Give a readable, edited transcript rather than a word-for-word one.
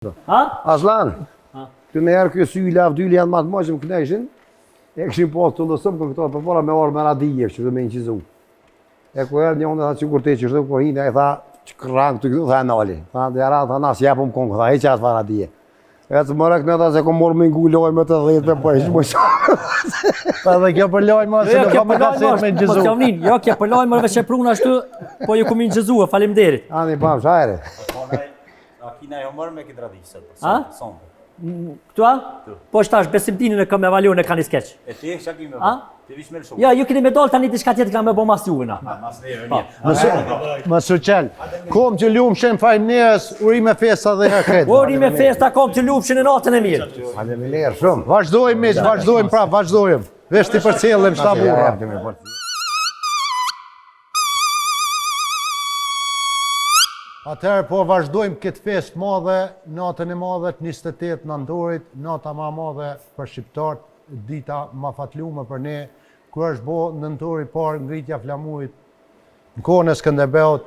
Ha? Aslan, të në herë kjo sy i lavë dyli janë matë maqë më kënejshin, e këshim pas të ndësëm për këto për para me orë me radije, që dhe me në qizu. E ku erë një unë dhe tha që kur te që shtë ku hinë, e tha që kërrang të këtu, tha e nali. Tha në djera, tha nas jepëm kongë, tha e qatë fa radije. E të më rëk në tha se ku morë me ngu loj me të dhejtë me pojsh, më shumë. Pa dhe kjo për lojmë, se nuk ka më kaset me në gjëzu. Jo, kjo për lojmë rëve që prunë ashtu, po ju ku mi në gjëzu, faleminderit. Ani, pam, shajre. A kina jo mërë me këtë radisë, A? Këtu a? Po shtash, besimtinin e kam e valion e ka një skeq. E ti, që kime A? bë? Ti vish me lëshu. Ja, ju keni me dollë tani diçka tjetër kam me bo mas juve na. Mas neve mirë. Më suqel, kom që lumë shenë fajnë njës, uri me festa dhe herket. Ori me festa kom të lufshin e natën e mirë. Faleminderit shumë. Vazhdojmë miq, vazhdojmë prap, vazhdojmë. Vesh ti për cilëm shtabura. Atëherë po vazhdojmë këtë fest madhe, natën e madhe të 28 nëntorit, nata ma madhe për shqiptarët, dita ma fatlume për ne, kur është bo nëntori parë ngritja flamurit në kohën e Skënderbeut,